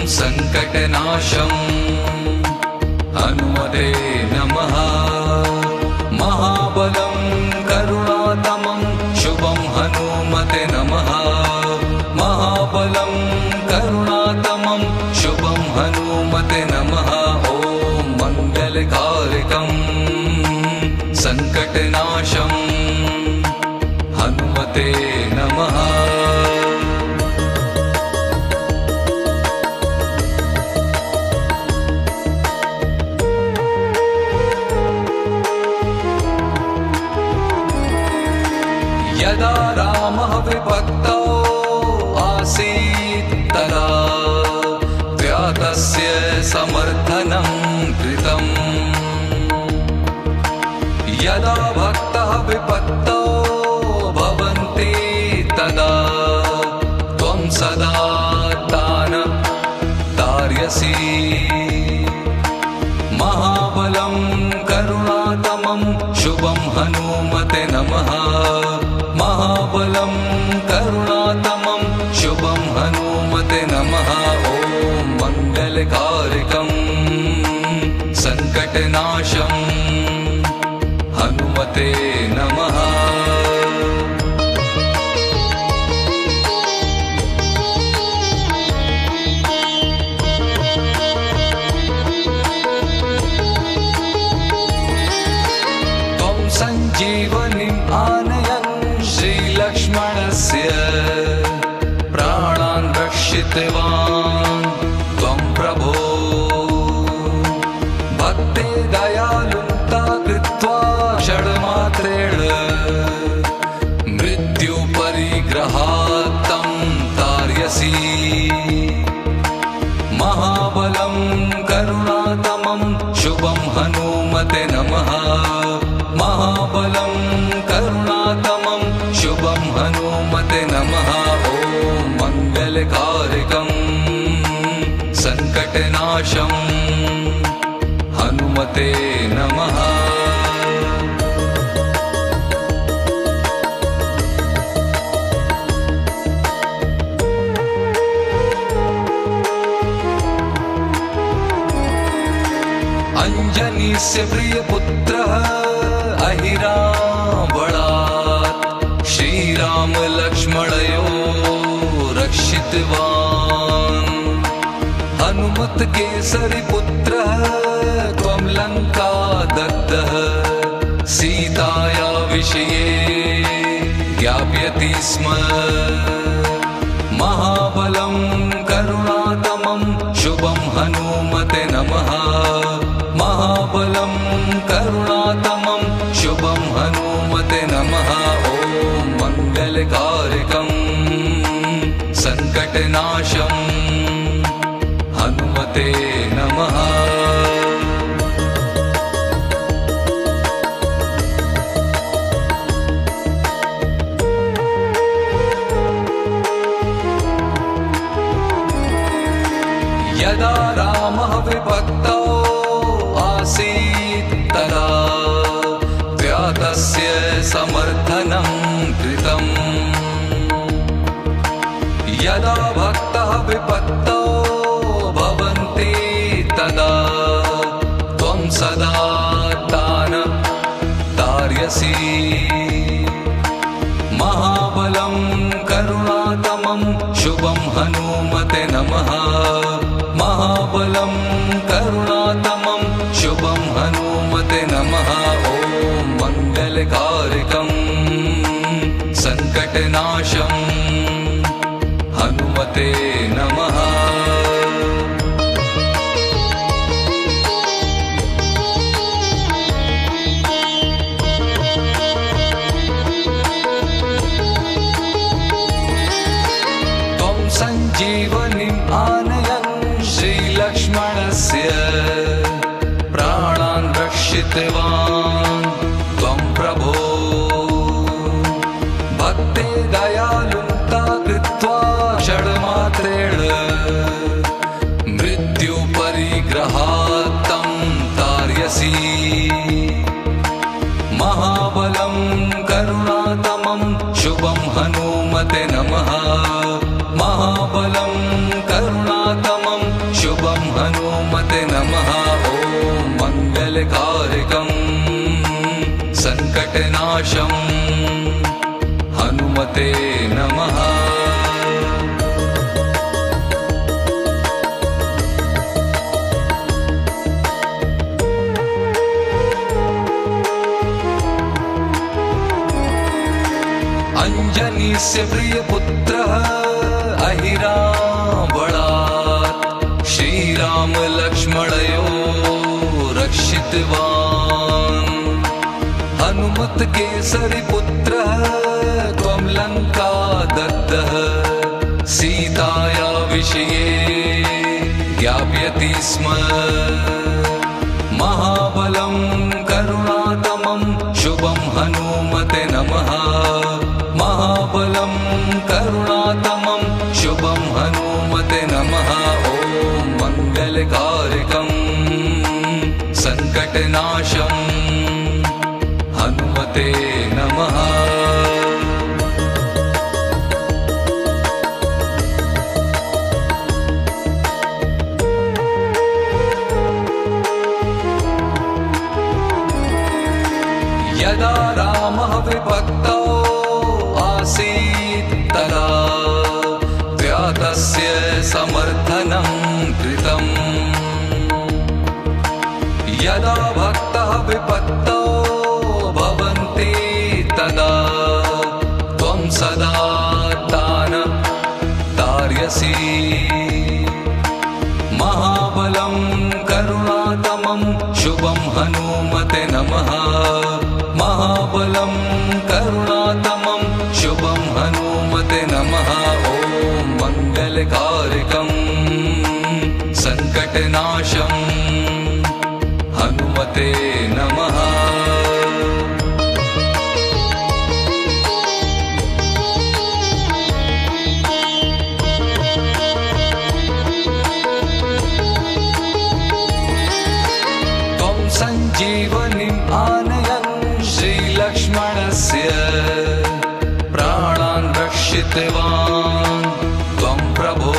संकटनाशं हनुमते नमः। महाबलं करुणातमं शुभं हनुमते नमः। महाबलं करुणातमं शुभं हनुमते नमः। ॐ मङ्गलकारकं संकटनाशं हनुमते नमः। यदा रामः विभक्तो आसीत् तदा व्यातस्य समर्थनं कृतम्। यदा भक्तः विपत्तौ भवन्ति तदा त्वं सदा तान् तारयसि। महाबलं करुणातमं शुभं हनुमते नमः। महाबलं करुणातमं शुभं हनुमते नमः। ॐ मङ्गलकारकं संकटनाशं हनुमते नमः। त्वं सञ्जीवनीम् आनयन् श्रीलक्ष्मणस्य प्राणान् रक्षितवान् त्वं प्रभो। भक्ते दयालुता कृत्वा षड्मात्रेण मृत्युपरिग्रहात् तं तारयसि। महाबलं करुणातमं शुभं हनुमते नमः। महाबलं करुणातमं शुभं हनुमते नमः। ॐ मङ्गलकारकं संकटनाशं हनुमते नमः। अंजनीस्य प्रियपुत्रः अहिरावणात् श्रीराम लक्ष्मणयोः रक्षितवान्। हनुमत केसरी पुत्रः त्वं लङ्का दग्धः सीताया विषये ज्ञापयति स्म। महाबलं करुणातमं शुभं हनुमते नमः। महाबलं करुणातमं शुभं हनुमते नमः। ॐ मङ्गलकारकं संकटनाशं हनुमते नमः। यदा रामः विभक्तो आसीत् तदा व्यातस्य समर्थनं कृतम्। यदा भक्तः विपत्तौ भवन्ति तदा त्वं सदा तान् तारयसि। महाबलं करुणातमं शुभं हनुमते नमः। महाबलं करुणातमं शुभं हनुमते नमः। ॐ मङ्गलकारकं संकटनाशं हनुमते नमः। त्वं सञ्जीवनीम् आनयन् श्रीलक्ष्मणस्य प्राणान् रक्षितवान् त्वं प्रभो। भक्ते दयालुता कृत्वा षड्मात्रेण मृत्युपरिग्रहात् तं तारयसि। महाबलं करुणातमं शुभं हनुमते नमः। महाबलं करुणातमं हनुमते नमः ॐ मङ्गलकारकं सङ्कटनाशं हनुमते नमः। अंजनीस्य प्रियपुत्रः अहिरावणात् श्रीराम लक्ष्मणयोः रक्षितवान्। हनुमत केसरी पुत्रः त्वं लङ्का दत्तः सीताया विषये ज्ञापयति स्म। महाबलं करुणातमं शुभं हनुमते नमः। महाबलं करुणातमं शुभं हनुमते नमः ॐ मङ्गलकारकं सङ्कटनाशं हनुमते नमः। यदा रामः विभक्तौ तदा व्यातस्य समर्थनं कृतम्। यदा भक्तः विपत्तौ भवन्ति तदा त्वं सदा तान् तारयसि। महाबलं करुणातमं शुभं हनुमते नमः। महाबलं करुणातमं शुभं हनुमते नमः ॐ मङ्गलकारकं सङ्कटनाशं हनुमते नमः। त्वं सञ्जीवनीम् आनयन् श्रीलक्ष्मणस्य प्राणान् रक्षितवान् त्वं प्रभो।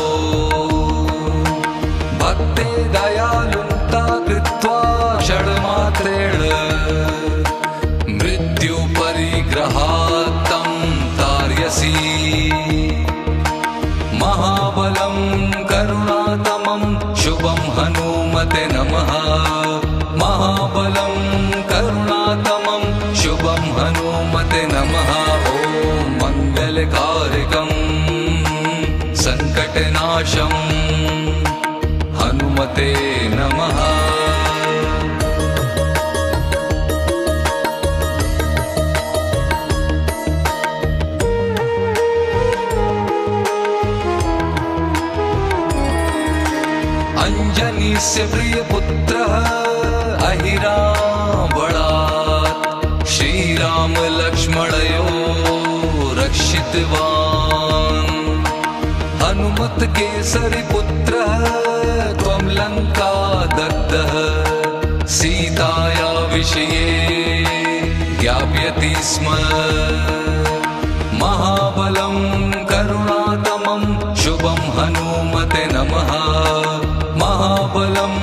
भक्ते दयालुता कृत्वा षड्मात्रेण मृत्युपरिग्रहात् तं तारयसि। महाबलं करुणातमं शुभं हनुमते नमः। महाबलं करुणातमं शुभं हनुमते नमः ॐ मङ्गलकारकं सङ्कटनाशं हनुमते नमः। अंजनीस्य प्रियपुत्रः अहिरावणात् श्रीराम लक्ष्मणयोः रक्षितवान्। हनुमत केसरी पुत्रः त्वं लङ्का दत्तः सीताया विषये ज्ञापयति स्म। महाबलं करुणातमं शुभं हनुमते नमः। महाबलं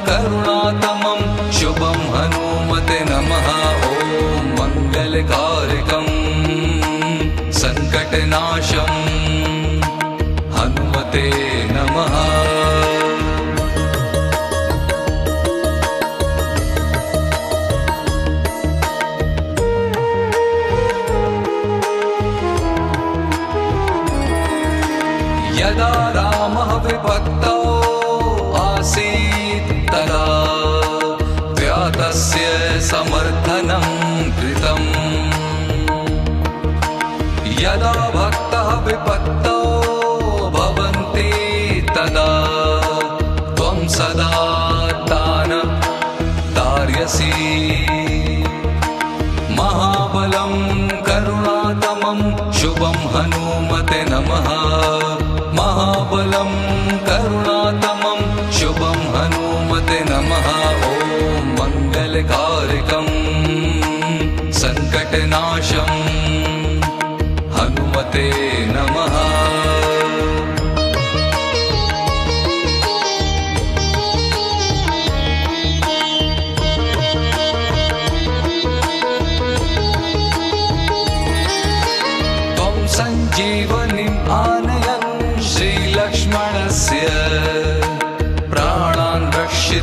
करुणातमं शुभं हनुमते नमः ॐ मङ्गलकारकं सङ्कटनाशं हनुमते नमः।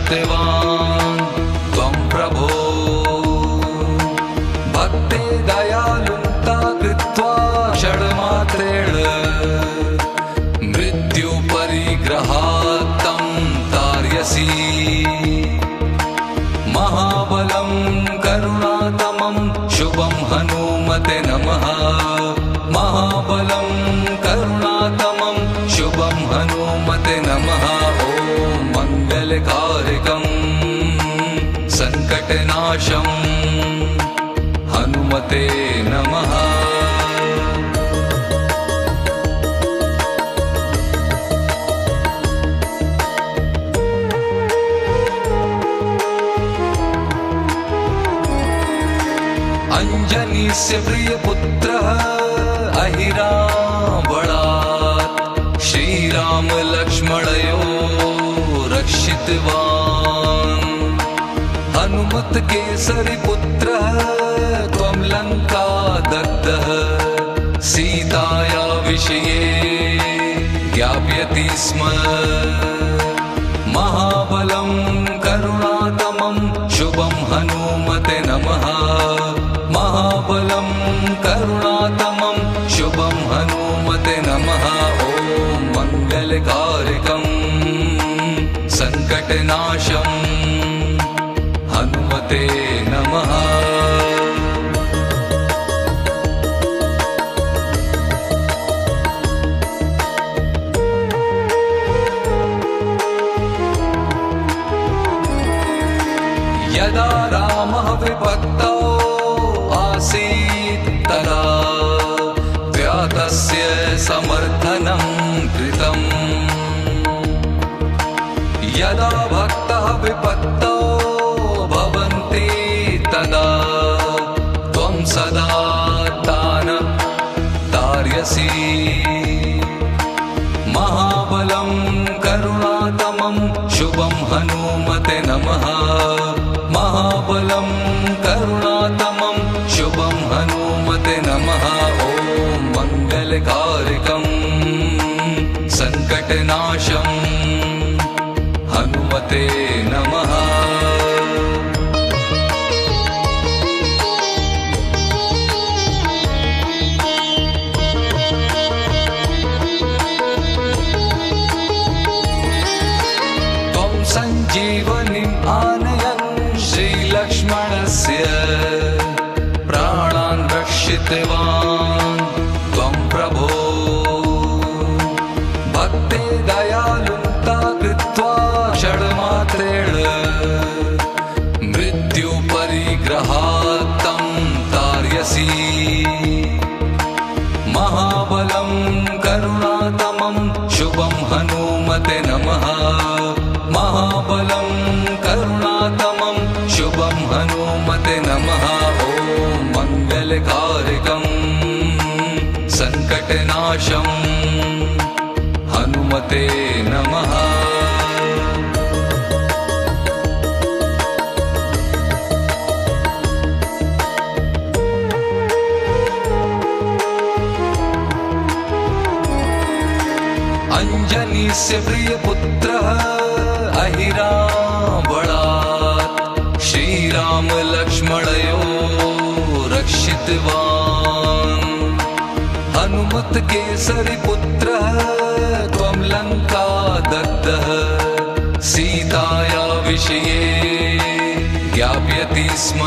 रक्षितवान् त्वं प्रभो भक्ते दयालुता कृत्वा षड्मात्रेण मृत्युपरिग्रहात् तं तार्यसि महाबलं करुणातमं शुभं हनुमते नमः महाबलं करुणातमं शुभं हनुमते नमः ॐ मङ्गलकारकं सङ्कटनाशं हनुमते नमः अंजनीस्य प्रियपुत्रः अहिरावणात् श्रीराम लक्ष्मणयोः रक्षितवान् हनुमत् केसरी पुत्रः त्वं लङ्का दग्धः सीताया विषये ज्ञापयति स्म महाबलं करुणातमं शुभं हनुमते नमः महाबलं करुणातमं शुभं हनुमते नमः ॐ मङ्गलकारकं सङ्कटनाशं हनुमते नमः यदा रामः विभक्तौ तदा व्यातस्य समर्थनं कृतम् यदा भक्तः विपत्तौ भवन्ति तदा त्वं सदा तान् तार्यसि महाबलं करुणातमं शुभं हनुमते नमः महाबलं करुणातमं शुभं हनुमते नमः ॐ मङ्गलकारकं सङ्कटनाशं हनुमते नमः त्वं सञ्जीवनीम् आनयन् श्रीलक्ष्मणस्य प्राणान् रक्षितवान् त्वं प्रभो भक्ते दयालुता कृत्वा षड्मात्रेण मृत्युपरिग्रहात् तं तार्यसि महाबलं करुणातमं शुभं हनुमते नमः महाबलं करुणातमं शुभं हनुमते नमः ॐ मङ्गलकारकं सङ्कटनाशं हनुमते नमः अंजनीस्य प्रियपुत्रः अहिरावणात् श्रीराम लक्ष्मणयोः रक्षितवान् हनुमत् केसरी पुत्रः त्वं लङ्का दग्धः सीताया विषये ज्ञापयति स्म